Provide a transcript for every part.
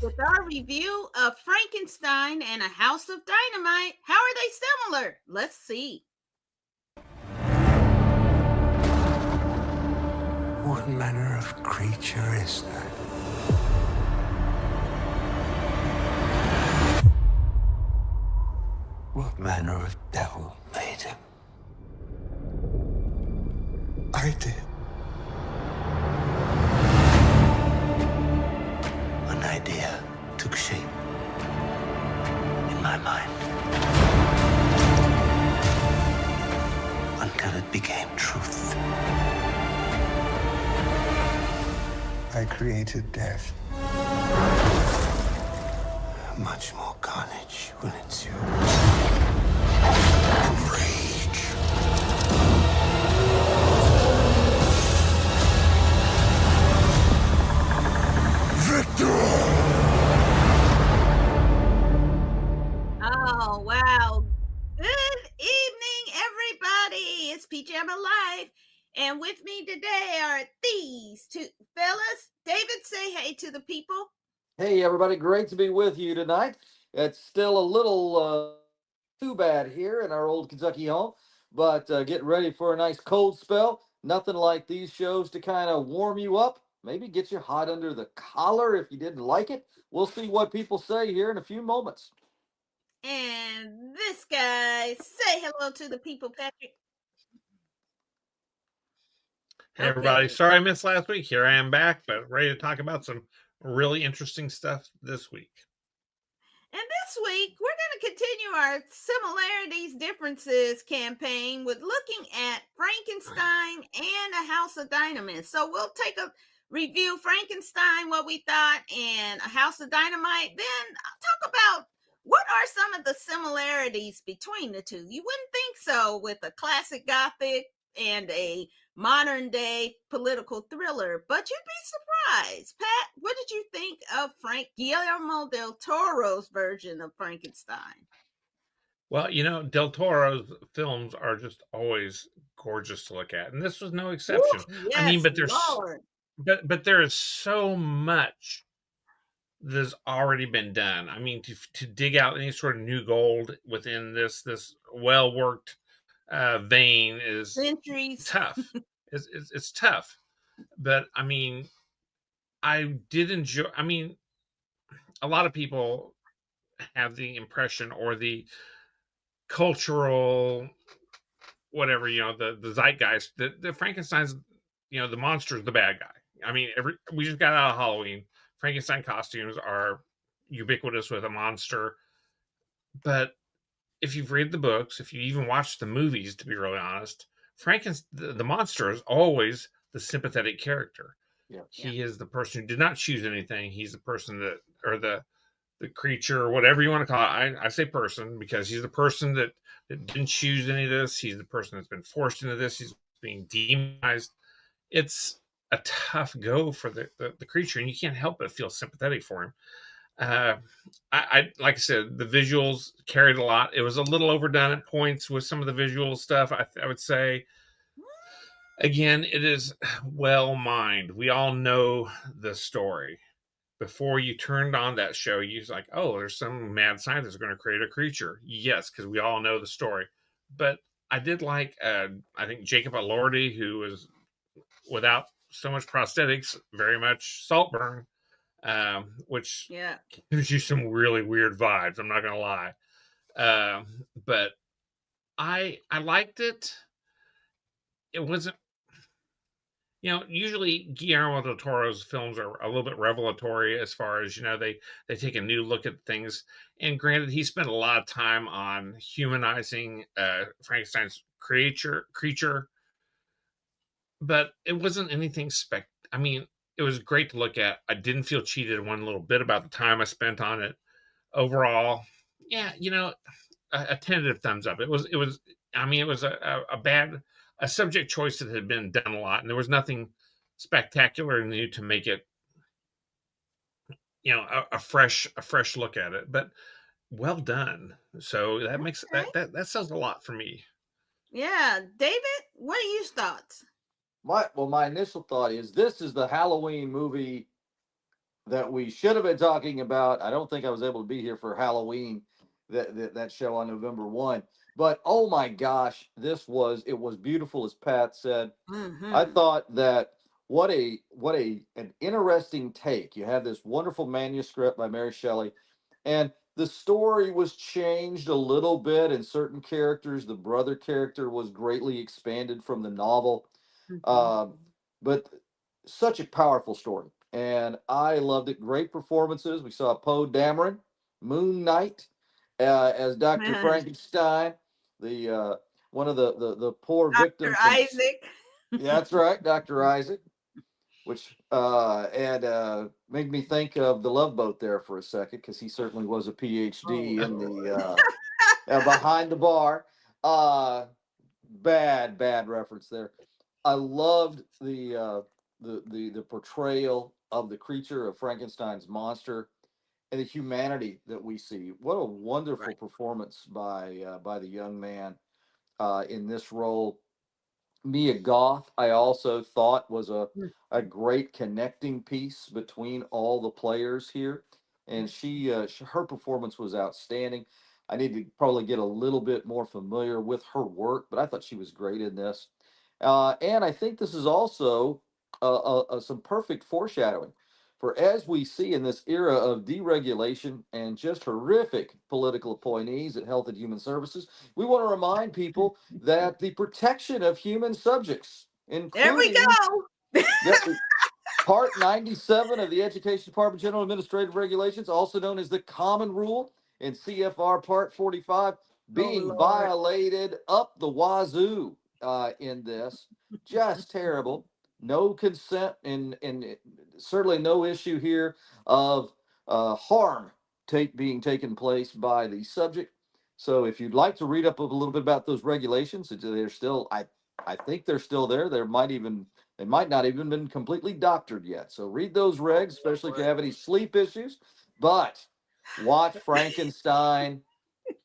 with our review of Frankenstein and A House of Dynamite. How are they similar? Let's see. What manner of creature is that? What manner of devil made him? I did. An idea took shape in my mind until it became truth. I created death. Much more carnage will ensue. And rage. Victory! Oh, wow. Good evening, everybody. It's Pajama Life. And with me today are these two fellas. David, say hey to the people. Hey, everybody. Great to be with you tonight. It's still a little too bad here in our old Kentucky home, but getting ready for a nice cold spell. Nothing like these shows to kind of warm you up, maybe get you hot under the collar if you didn't like it. We'll see what people say here in a few moments. And this guy, say hello to the people, Patrick. Hey, everybody. Okay. Sorry I missed last week. Here I am back, but ready to talk about some really interesting stuff this week. And this week, we're going to continue our similarities, differences campaign with looking at Frankenstein and A House of Dynamite. So we'll take a review Frankenstein, what we thought, and A House of Dynamite. Then I'll talk about what are some of the similarities between the two. You wouldn't think so with a classic Gothic and a modern day political thriller, but you'd be surprised. Pat, what did you think of Guillermo Del Toro's version of Frankenstein? Well, Del Toro's films are just always gorgeous to look at, and this was no exception. Ooh, I mean, yes, Lord. but there is so much that's already been done. I mean, to dig out any sort of new gold within this well worked vein is Centuries. tough. It's tough, but I mean, I did enjoy. I mean, a lot of people have the impression or the cultural whatever the zeitgeist that the Frankenstein's the monster is the bad guy. I mean, we just got out of Halloween. Frankenstein costumes are ubiquitous with a monster, but if you've read the books, if you even watched the movies, to be really honest, Frankenstein, the monster is always the sympathetic character. Yeah. He is the person who did not choose anything. He's the person that, or the creature, or whatever you want to call it. I say person because he's the person that didn't choose any of this. He's the person that's been forced into this. He's being demonized. It's a tough go for the creature, and you can't help but feel sympathetic for him. I like I said, the visuals carried a lot. It was a little overdone at points with some of the visual stuff. I would say, again, it is well mined. We all know the story. Before you turned on that show, you was like, oh, there's some mad scientist going to create a creature. Yes, because we all know the story. But I did like, I think Jacob Elordi, who was without so much prosthetics, very much Saltburn, which gives you some really weird vibes. I'm not going to lie. But I liked it. It wasn't, usually Guillermo del Toro's films are a little bit revelatory as far as, they take a new look at things. And granted, he spent a lot of time on humanizing Frankenstein's creature, but it wasn't anything I mean, it was great to look at. I didn't feel cheated one little bit about the time I spent on it. Overall, yeah, a tentative thumbs up. It was a subject choice that had been done a lot, and there was nothing spectacular and new to make it, a fresh look at it, but well done. So that makes that says a lot for me. Yeah, David, what are your thoughts? My initial thought is this is the Halloween movie that we should have been talking about. I don't think I was able to be here for Halloween, that show on November 1. But oh my gosh, it was beautiful, as Pat said. I Mm-hmm. thought that what a an interesting take. You have this wonderful manuscript by Mary Shelley, and the story was changed a little bit in certain characters. The brother character was greatly expanded from the novel, Mm-hmm. um, but such a powerful story, and I loved it. Great performances. We saw Poe Dameron, Moon Knight, as Doctor Frankenstein, the one of the poor Dr. victims from. Isaac. Yeah, that's right, Doctor Isaac. Which and made me think of the Love Boat there for a second, because he certainly was a Oh, PhD in Lord. the behind the bar. Uh, bad reference there. I loved the portrayal of the creature of Frankenstein's monster and the humanity that we see. What a wonderful Right. performance by the young man in this role. Mia Goth, I also thought was a great connecting piece between all the players here, and her performance was outstanding. I need to probably get a little bit more familiar with her work, but I thought she was great in this. And I think this is also some perfect foreshadowing for, as we see in this era of deregulation and just horrific political appointees at Health and Human Services, we want to remind people that the protection of human subjects, There we including, go. yep, Part 97 of the Education Department General Administrative Regulations, also known as the Common Rule, in CFR Part 45, Oh, being Lord. violated up the wazoo in this. Just terrible. No consent, and certainly no issue here of harm being taken place by the subject. So if you'd like to read up a little bit about those regulations, they're still, I think they're still there. They might not even been completely doctored yet. So read those Oh, regs, especially if you Lord. have any sleep issues. But watch Frankenstein.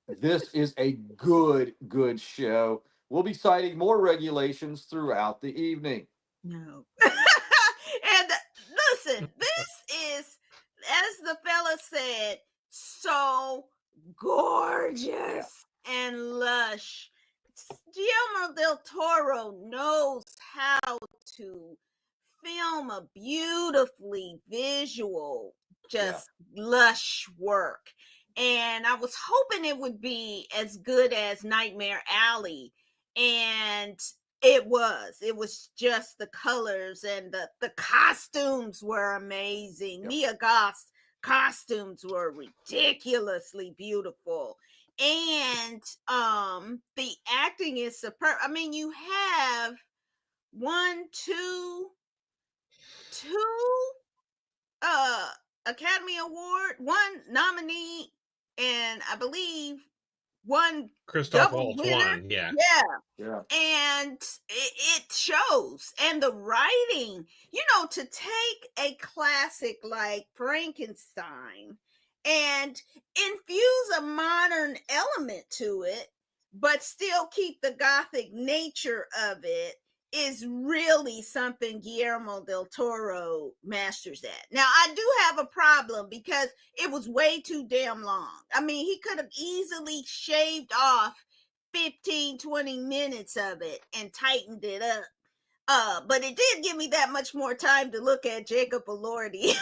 This is a good show. We'll be citing more regulations throughout the evening. No. And listen, this is, as the fella said, so Yeah. gorgeous and lush. Guillermo del Toro knows how to film a beautifully visual, Yeah. just lush work. And I was hoping it would be as good as Nightmare Alley. And it was just the colors, and the costumes were amazing. Yep. Mia Goth's costumes were ridiculously beautiful, and the acting is superb. I mean, you have one, two uh Academy Award, one nominee, and I believe one Christoph double Waltz winner. won. Yeah. Yeah, Yeah. and it shows. And the writing, to take a classic like Frankenstein and infuse a modern element to it, but still keep the gothic nature of it, is really something Guillermo del Toro masters at. Now, I do have a problem because it was way too damn long. I mean, he could have easily shaved off 15-20 minutes of it and tightened it up. But it did give me that much more time to look at Jacob Elordi, who is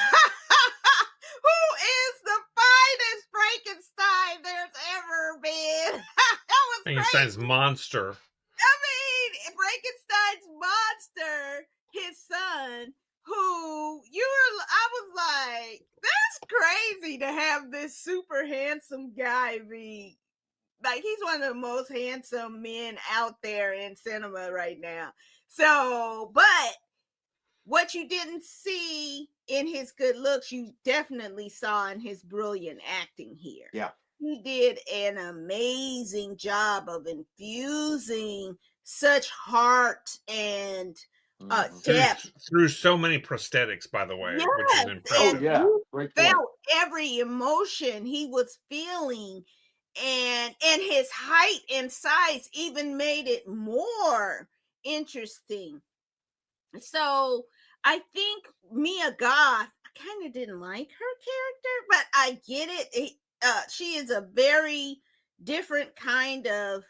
the finest Frankenstein there's ever been. That was great. Frankenstein's monster. I mean, Frankenstein's monster, his son, I was like, that's crazy to have this super handsome guy be like, he's one of the most handsome men out there in cinema right now. So, but what you didn't see in his good looks, you definitely saw in his brilliant acting here. Yeah. He did an amazing job of infusing such heart and Mhm. depth. Through so many prosthetics, by the way, which is Yes, Oh and impressive. yeah. you Great point. felt every emotion he was feeling, and his height and size even made it more interesting. So I think Mia Goth, I kind of didn't like her character, but I get it. She is a very different kind of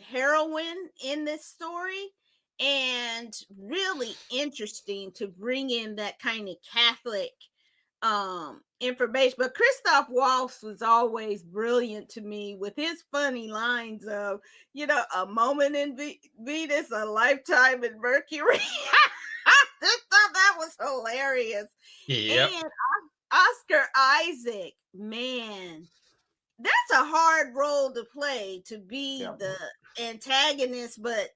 heroine in this story, and really interesting to bring in that kind of Catholic information. But Christoph Waltz was always brilliant to me with his funny lines of, a moment in Venus, a lifetime in Mercury. I just thought that was hilarious. Yep. And Oscar Isaac, man, that's a hard role to play, to be the antagonist, but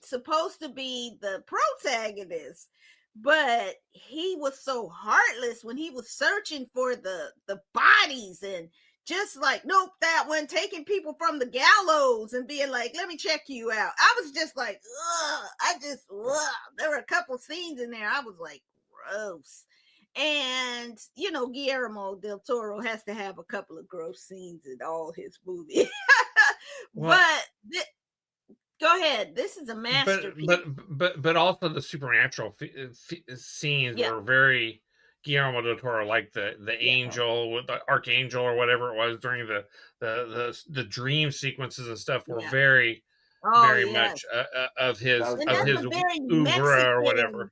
supposed to be the protagonist. But he was so heartless when he was searching for the bodies, and just like, nope, that one, taking people from the gallows and being like, let me check you out. I was just like, ugh. There were a couple scenes in there I was like, gross. And Guillermo Del Toro has to have a couple of gross scenes in all his movies. Well, But go ahead. This is a but masterpiece. but also the supernatural scenes Yeah, were very Guillermo del Toro, like the yeah. angel with the archangel or whatever it was during the dream sequences and stuff were Yeah. very Oh, very yeah. much of his That was And of that's great. his a very oeuvre or Mexican, whatever.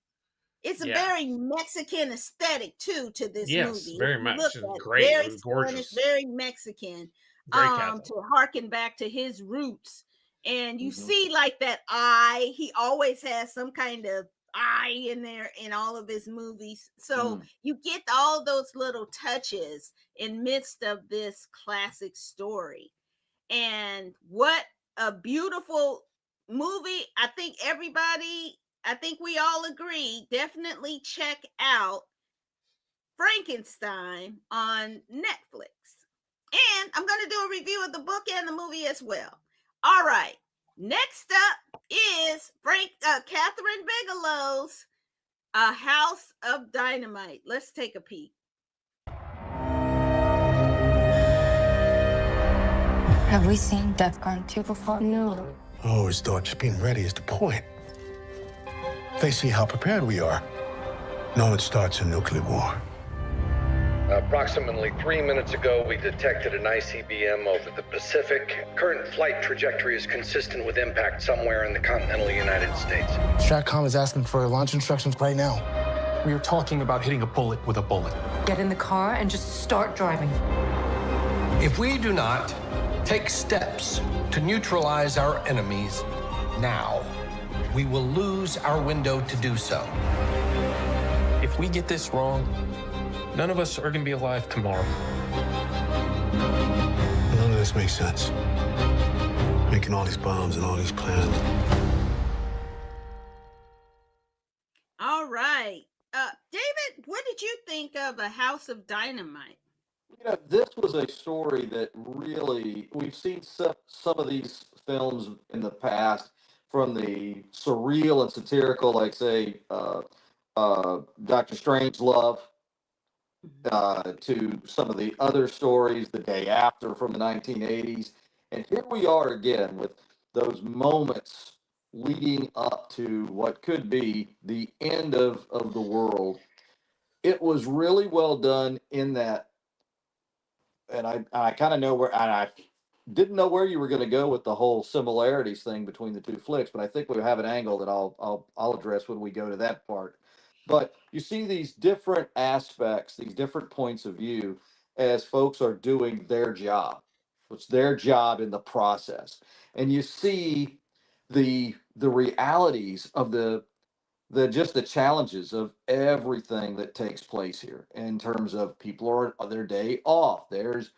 it's a Yeah. very Mexican aesthetic too to this Yes, movie. If very you look much. It's at it, great. It very was Spanish, gorgeous. very Mexican, Very Catholic. to harken back to his roots. And you Mhm. see like that eye, he always has some kind of eye in there in all of his movies. So you get all those little touches in midst of this classic story. And what a beautiful movie. I think we all agree, definitely check out Frankenstein on Netflix. And I'm going to do a review of the book and the movie as well. All right. Next up is Kathryn Bigelow's A House of Dynamite. Let's take a peek. Have we seen DEFCON 2 before? No. I always thought just being ready is the point. They see how prepared we are. No one starts a nuclear war. Approximately 3 minutes ago, we detected an ICBM over the Pacific. Current flight trajectory is consistent with impact somewhere in the continental United States. Stratcom is asking for launch instructions right now. We are talking about hitting a bullet with a bullet. Get in the car and just start driving. If we do not take steps to neutralize our enemies now, we will lose our window to do so. If we get this wrong, none of us are going to be alive tomorrow. None of this makes sense. Making all these bombs and all these plans. All right. David, what did you think of A House of Dynamite? This was a story that really, we've seen some of these films in the past, from the surreal and satirical, like say Dr. Strangelove, to some of the other stories, The Day After from the 1980s. And here we are again with those moments leading up to what could be the end of the world. It was really well done in that, and I kind of know where, and I didn't know where you were going to go with the whole similarities thing between the two flicks, but I think we have an angle that I'll address when we go to that part. But you see these different aspects, these different points of view as folks are doing their job. It's their job in the process, and you see the realities of the just the challenges of everything that takes place here in terms of people are on their day off. There's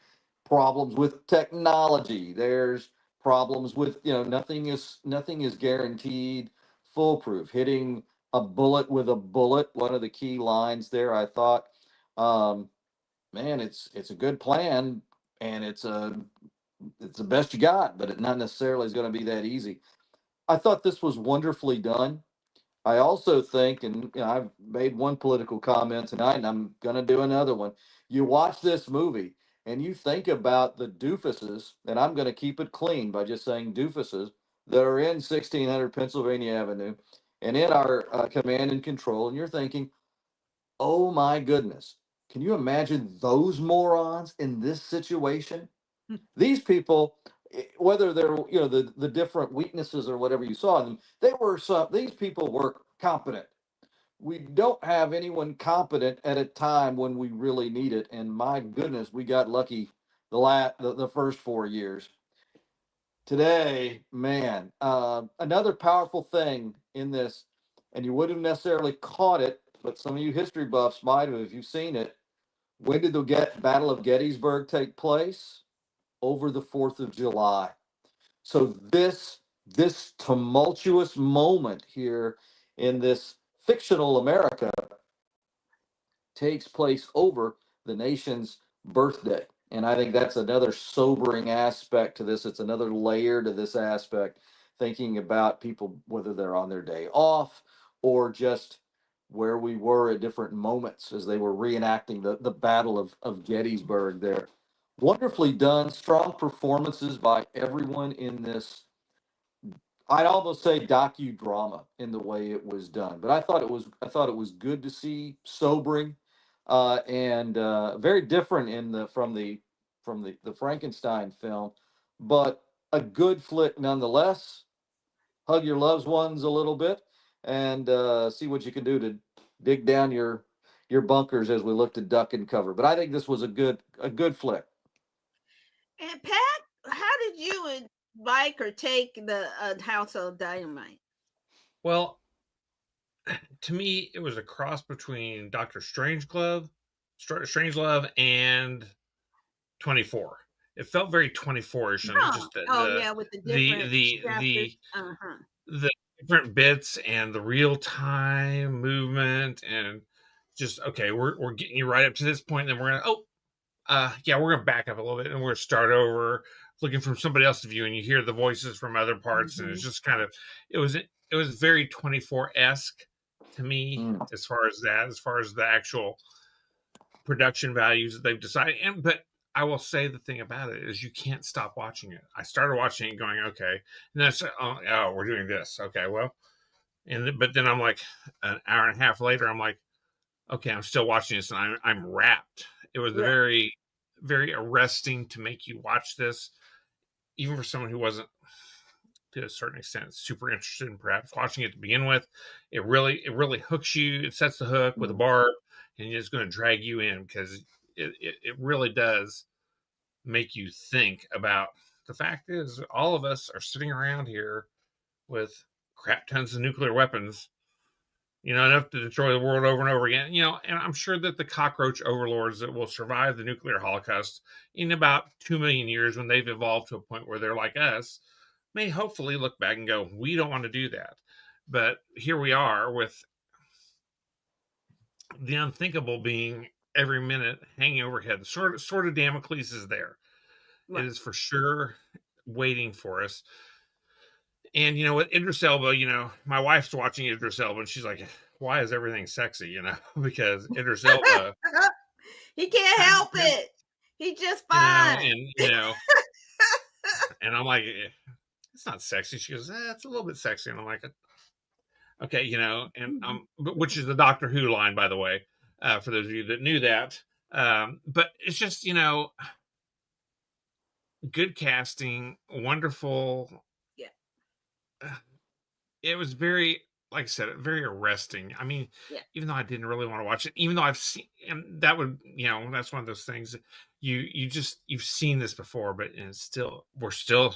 problems with technology. There's problems with, nothing is guaranteed foolproof. Hitting a bullet with a bullet, one of the key lines there, I thought, um, man, it's a good plan, and it's the best you got, but it not necessarily is going to be that easy. I thought this was wonderfully done. I also think, and I've made one political comment tonight, and I'm going to do another one. You watch this movie and you think about the doofuses, and I'm going to keep it clean by just saying doofuses that are in 1600 Pennsylvania Avenue, and in our command and control, and you're thinking, oh my goodness, can you imagine those morons in this situation? These people, whether they're the different weaknesses or whatever you saw in them, these people were competent. We don't have anyone competent at a time when we really need it, and my goodness, we got lucky the first 4 years. Today, man, another powerful thing in this, and you wouldn't have necessarily caught it, but some of you history buffs might have if you've seen it. When did the Battle of Gettysburg take place? Over the 4th of July. So this tumultuous moment here in this fictional America takes place over the nation's birthday. And I think that's another sobering aspect to this. It's another layer to this aspect, thinking about people, whether they're on their day off or just where we were at different moments as they were reenacting the Battle of Gettysburg there. Wonderfully done, strong performances by everyone in this. I'd almost say docudrama in the way it was done, but I thought it was good to see, sobering, and very different from the Frankenstein film, but a good flick nonetheless. Hug your loved ones a little bit, and see what you can do to dig down your bunkers as we look to duck and cover. But I think this was a good flick. And Pat, how did you like or take the House of Dynamite? Well, to me, it was a cross between Doctor Strangelove and 24. It felt very 24ish, and just Yeah, with the different chapters. the different bits and the real time movement, and just okay, we're getting you right up to this point, and then we're gonna back up a little bit, and we're gonna start over, looking from somebody else's view, and you hear the voices from other parts, and it's just kind of it was very 24-esque to me as far as the actual production values that they've decided. But I will say the thing about it is you can't stop watching it. I started watching it going, okay, and that's we're doing this. Okay, well, but then I'm like an hour and a half later, I'm like, okay, I'm still watching this, and I'm wrapped. It was very, very arresting to make you watch this, even for someone who wasn't, to a certain extent, super interested in perhaps watching it to begin with. It really hooks you. It sets the hook with a bar, and it's going to drag you in because it really does make you think about. The fact is, all of us are sitting around here with crap tons of nuclear weapons, enough to destroy the world over and over again. And I'm sure that the cockroach overlords that will survive the nuclear holocaust in about 2 million years, when they've evolved to a point where they're like us, may hopefully look back and go, we don't want to do that. But here we are with the unthinkable being every minute hanging overhead. Sort of Damocles is there. Right. It is for sure waiting for us. And with Idris Elba, my wife's watching Idris Elba, and she's like, "Why is everything sexy?" Because Idris Elba, he can't help it. He just fine. And I'm like, it's not sexy. She goes, it's a little bit sexy, and I'm like, okay, and which is the Doctor Who line, by the way, for those of you that knew that. But it's just good casting, wonderful. Yeah. It was very, like I said, very arresting. I mean, even though I didn't really want to watch it, even though I've seen, and that would, that's one of those things that you've seen this before, but we're still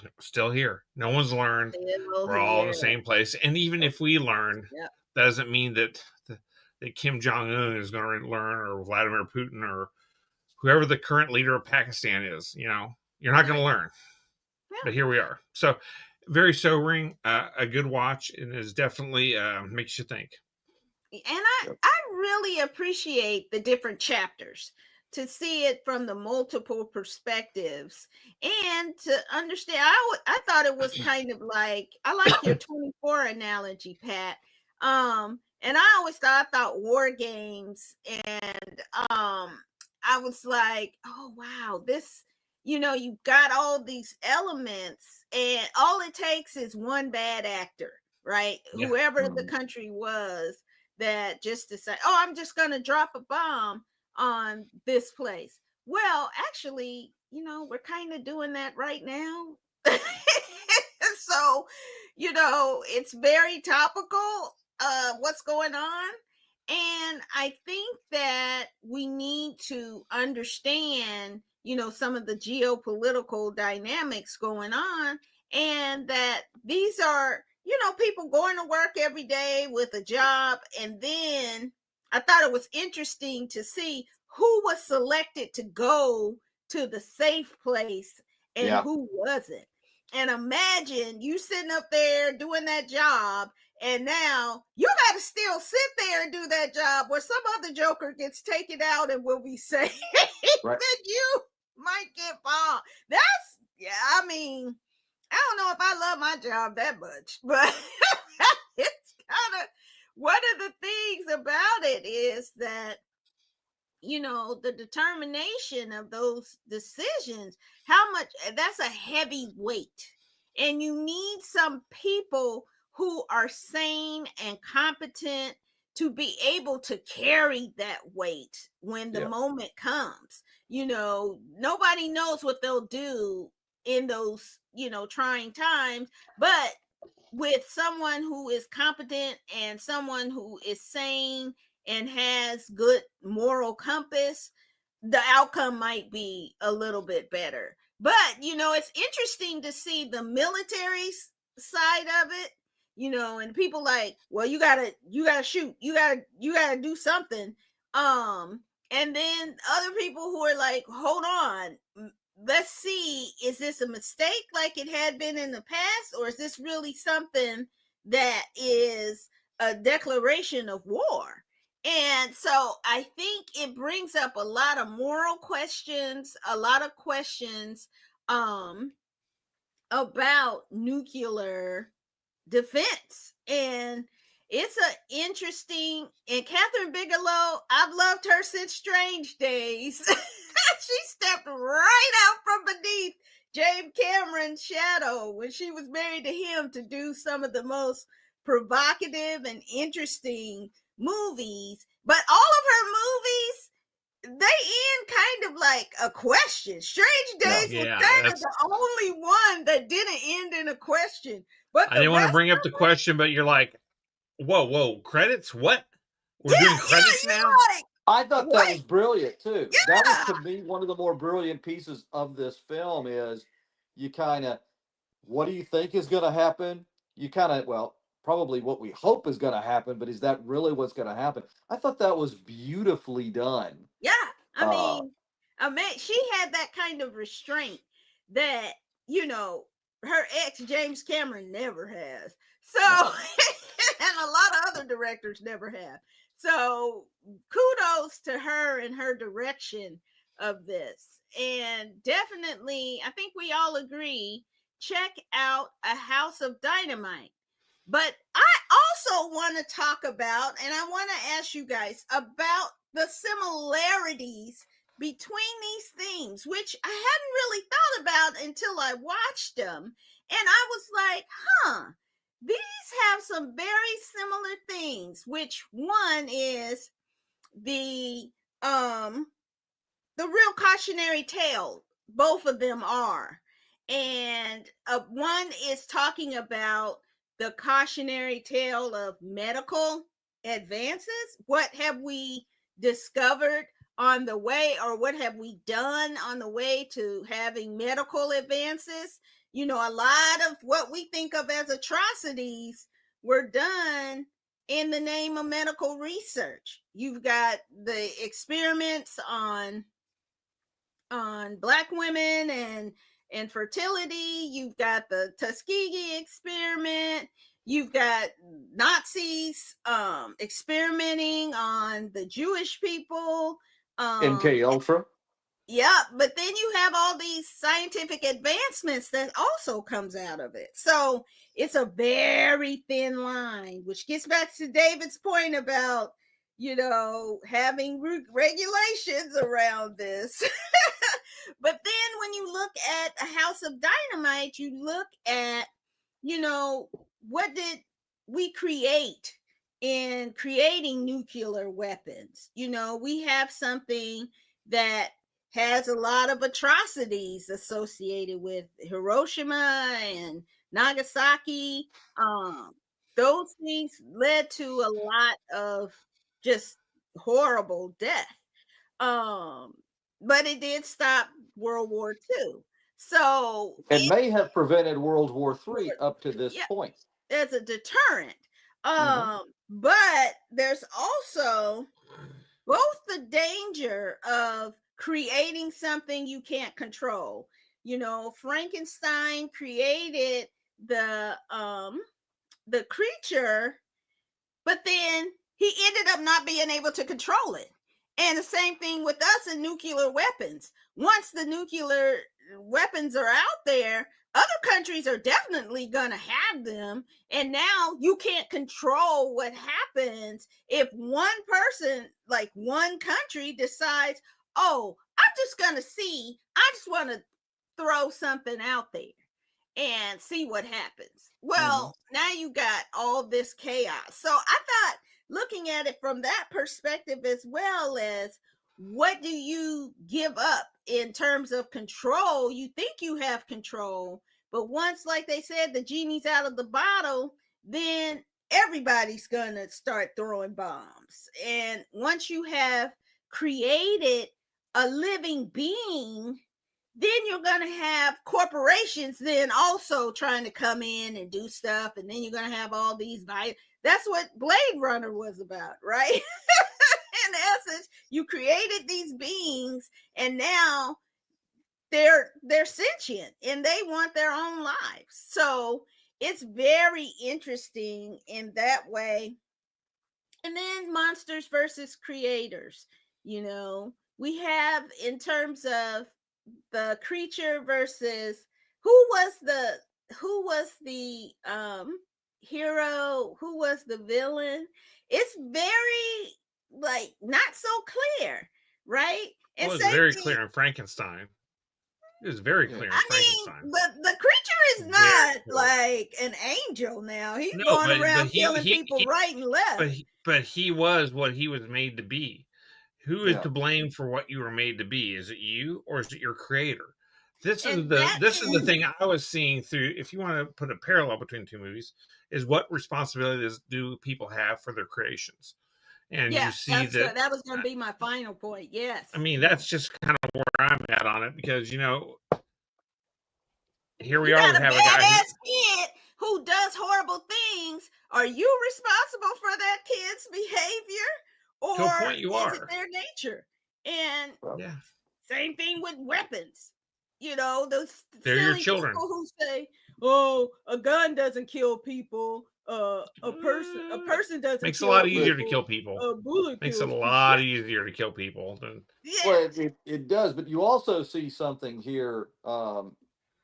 here. No one's learned. We're all in the same place. And even if we learn, that doesn't mean that Kim Jong-un is going to learn, or Vladimir Putin, or whoever the current leader of Pakistan is. You're not going to learn. But here we are. So very sobering, a good watch, and is definitely makes you think. And I really appreciate the different chapters, to see it from the multiple perspectives and to understand. I thought it was kind of like, I like your 24 analogy, Pat. And I thought war games, and I was like, oh wow, this, you've got all these elements, and all it takes is one bad actor right? Yeah. Whoever the country was that just decided, oh, I'm just going to drop a bomb on this place. Well, actually, we're kind of doing that right now. So, it's very topical, what's going on. And I think that we need to understand, some of the geopolitical dynamics going on, and that these are, people going to work every day with a job. And then I thought it was interesting to see who was selected to go to the safe place and who wasn't. And imagine you sitting up there doing that job, and now you got to still sit there and do that job where some other joker gets taken out and will be safe. Right. Then you might get bombed. I mean, I don't know if I love my job that much, but it's kind of one of the things about it is that, the determination of those decisions, how much that's a heavy weight. And you need some people who are sane and competent to be able to carry that weight when the moment comes. Nobody knows what they'll do in those, trying times, but with someone who is competent and someone who is sane and has good moral compass, the outcome might be a little bit better. But it's interesting to see the military side of it, and people like, well, you gotta shoot, you gotta do something. And then other people who are like, hold on, let's see, is this a mistake like it had been in the past, or is this really something that is a declaration of war? And so I think it brings up a lot of moral questions, a lot of questions about nuclear defense. And it's an interesting, and Kathryn Bigelow, I've loved her since Strange Days. She stepped right out from beneath James Cameron's shadow when she was married to him to do some of the most provocative and interesting movies. But all of her movies, they end kind of like a question. Strange Days was kind of the only one that didn't end in a question. But I didn't want to bring up the question, but you're like, whoa, credits? What? We're doing credits now? Like, I thought that was brilliant too. Yeah. That was, to me, one of the more brilliant pieces of this film is you kind of, what do you think is going to happen? You kind of, well, probably what we hope is going to happen, but is that really what's going to happen? I thought that was beautifully done. Yeah. I mean, she had that kind of restraint that, her ex James Cameron never has. So, and a lot of other directors never have. So kudos to her and her direction of this. And definitely, I think we all agree, check out A House of Dynamite. But I also want to talk about, and I want to ask you guys about the similarities between these things, which I hadn't really thought about until I watched them. And I was like, these have some very similar things, which one is the real cautionary tale. Both of them are. And one is talking about the cautionary tale of medical advances. What have we discovered on the way, or what have we done on the way to having medical advances? A lot of what we think of as atrocities were done in the name of medical research. You've got the experiments on Black women and fertility. You've got the Tuskegee experiment. You've got Nazis experimenting on the Jewish people. MK Ultra. Yeah, but then you have all these scientific advancements that also comes out of it. So it's a very thin line, which gets back to David's point about, having regulations around this. But then when you look at A House of Dynamite, you look at, what did we create in creating nuclear weapons. You know, we have something that has a lot of atrocities associated with Hiroshima and Nagasaki. Those things led to a lot of just horrible death. Um, but it did stop World War II. So And may have prevented World War III up to this yeah, point. as a deterrent. But there's also both the danger of creating something you can't control. You know, Frankenstein created the creature, but then he ended up not being able to control it. And the same thing with us and nuclear weapons. Once the nuclear weapons are out there, other countries are definitely going to have them. And now you can't control what happens if one person, like one country, decides, oh, I'm just going to see, I just want to throw something out there and see what happens. Well, now you got all this chaos. So I thought, looking at it from that perspective, as well as what do you give up in terms of control? You think you have control, but once, like they said, the genie's out of the bottle, then everybody's gonna start throwing bombs. And once you have created a living being, then you're going to have corporations then also trying to come in and do stuff. And then you're going to have all these that's what Blade Runner was about, right? In essence, you created these beings and now they're sentient and they want their own lives. So it's very interesting in that way. And then monsters versus creators, you know, we have in terms of the creature versus who was the hero, who was the villain. It's very like not so clear, right? Well, And it was same very thing, clear in Frankenstein. It was very clear in I Frankenstein. mean, the creature is not like an angel now. He's No, going but around he killing people right and left. but he was what he was made to be. Who is Yeah. to blame for what you were made to be? Is it you or is it your creator? This is And that the is thing I was seeing through. If you want to put a parallel between the two movies, is what responsibilities do people have for their creations? And you yeah, see that. that was going to be my final point. Yes. I mean, that's just kind of where I'm at on it because here we You are. We got a have a guy who badass kid who does horrible things. Are you responsible for that kid's behavior? to a Or point you is it are. their nature? And Yeah, same thing with weapons. You know, those they're your silly children. people who say, oh, a gun doesn't kill people. A person doesn't Makes it a kill lot easier to people. kill people. A bullet Makes it kills a people. lot easier to kill people than Yeah. Well, it does, but you also see something here, and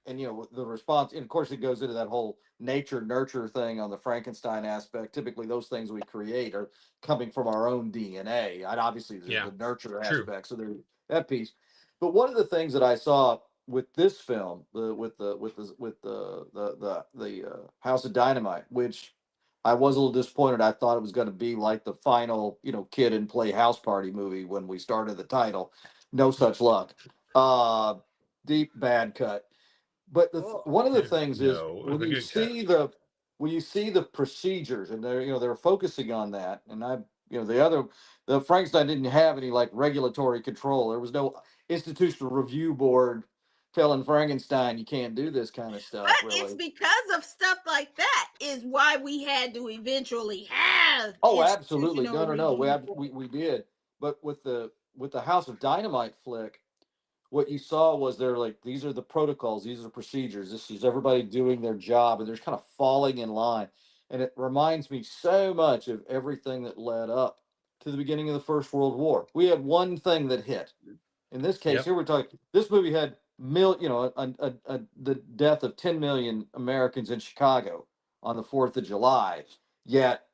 the response, and of course, it goes into that whole nature nurture thing on the Frankenstein aspect. Typically, those things we create are coming from our own DNA, and obviously, there's yeah, the nurture true. aspect. So there's that piece. But one of the things that I saw with this film, with the House of Dynamite, which I was a little disappointed. I thought it was going to be like the final, kid and play house party movie when we started the title. No such luck. Uh, Deep bad cut. But one of the things is No, it was when a you good cut. see the procedures, and they're focusing on that, and the Frankenstein didn't have any like regulatory control. There was no institutional review board telling Frankenstein you can't do this kind of stuff. But it's Really. because of stuff like that is why we had to eventually have Oh, absolutely. institutional No. We review have, board. we did, but with the House of Dynamite flick, what you saw was they're like, these are the protocols, these are the procedures, this is everybody doing their job, and they're just kind of falling in line, and it reminds me so much of everything that led up to the beginning of the First World War. We had one thing that hit. In this case, Yep. here we're talking. This movie had the death of 10 million Americans in Chicago on the 4th of July. Yet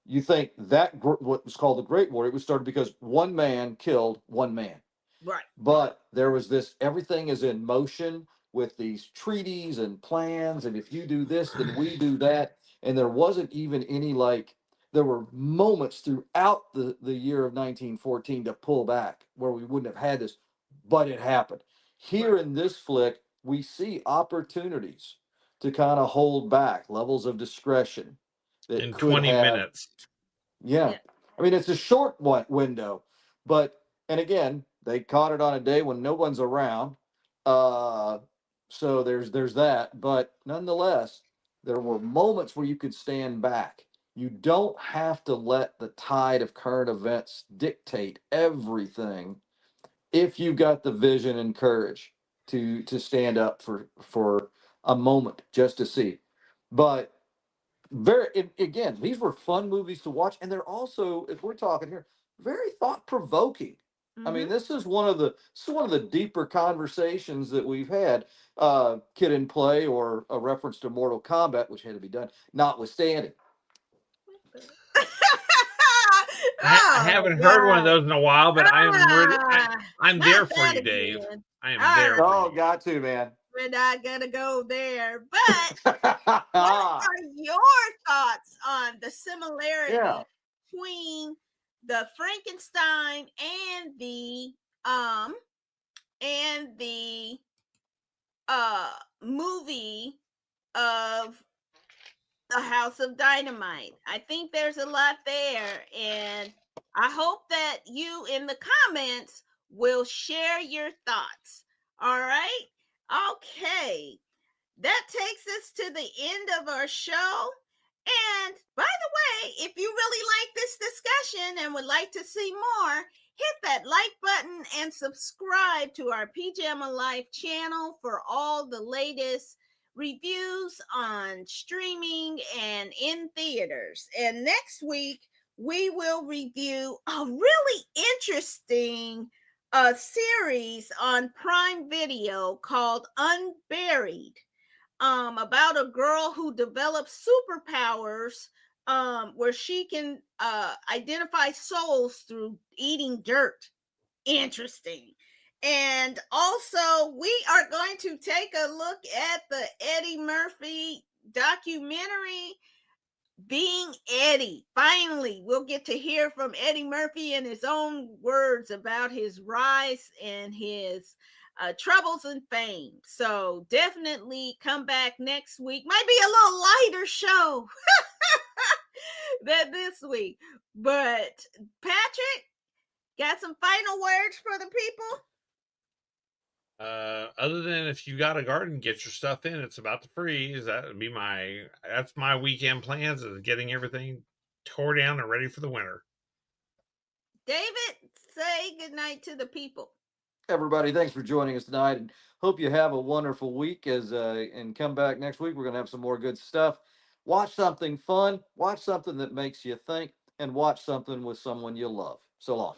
you think that what was called the Great War, it was started because one man killed one man. Right. But there was this, everything is in motion with these treaties and plans. And if you do this, then we do that. And there wasn't even any like, there were moments throughout the year of 1914 to pull back where we wouldn't have had this, but it happened. Here in this flick, we see opportunities to kind of hold back, levels of discretion that In could 20 have. minutes. Yeah. Yeah. I mean, it's a short window, but, and again, they caught it on a day when no one's around. Uh, so there's that, but nonetheless, there were moments where you could stand back. You don't have to let the tide of current events dictate everything if you've got the vision and courage to stand up for a moment just to see. But again, these were fun movies to watch, and they're also, if we're talking here, very thought provoking. I mean, this is one of the deeper conversations that we've had, Kid and Play or a reference to Mortal Kombat, which had to be done, notwithstanding. I Oh haven't heard one of God. those in a while, but I am ready. Ah, I'm not there for that you, Dave. again. I am All there right. for Oh, you. got to, man. We're not gonna go there. But what are your thoughts on the Yeah. similarity between the Frankenstein um and the movie of the House of Dynamite? I think there's a lot there, and I hope that you in the comments will share your thoughts. All right? Okay. That takes us to the end of our show. And by the way, if you really like this discussion and would like to see more, hit that like button and subscribe to our Pajama Life channel for all the latest reviews on streaming and in theaters. And next week, we will review a really interesting series on Prime Video called Unburied, about a girl who develops superpowers, where she can identify souls through eating dirt. Interesting. And also, we are going to take a look at the Eddie Murphy documentary, Being Eddie. Finally, we'll get to hear from Eddie Murphy in his own words about his rise and his troubles and fame. So definitely come back next week. Might be a little lighter show than this week. But Patrick, got some final words for the people? Other than if you got a garden, get your stuff in. It's about to freeze. That's my weekend plans, is getting everything tore down and ready for the winter. David, say goodnight to the people. Everybody, thanks for joining us tonight, and hope you have a wonderful week. And come back next week. We're gonna have some more good stuff. Watch something fun. Watch something that makes you think, and watch something with someone you love. So long.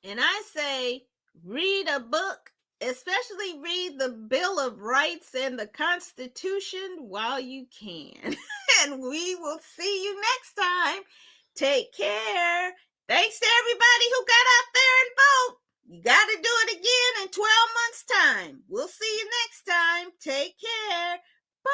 And I say, read a book, especially read the Bill of Rights and the Constitution while you can. And we will see you next time. Take care. Thanks to everybody who got out there and vote. You got to do it again in 12 months' time. We'll see you next time. Take care. Bye.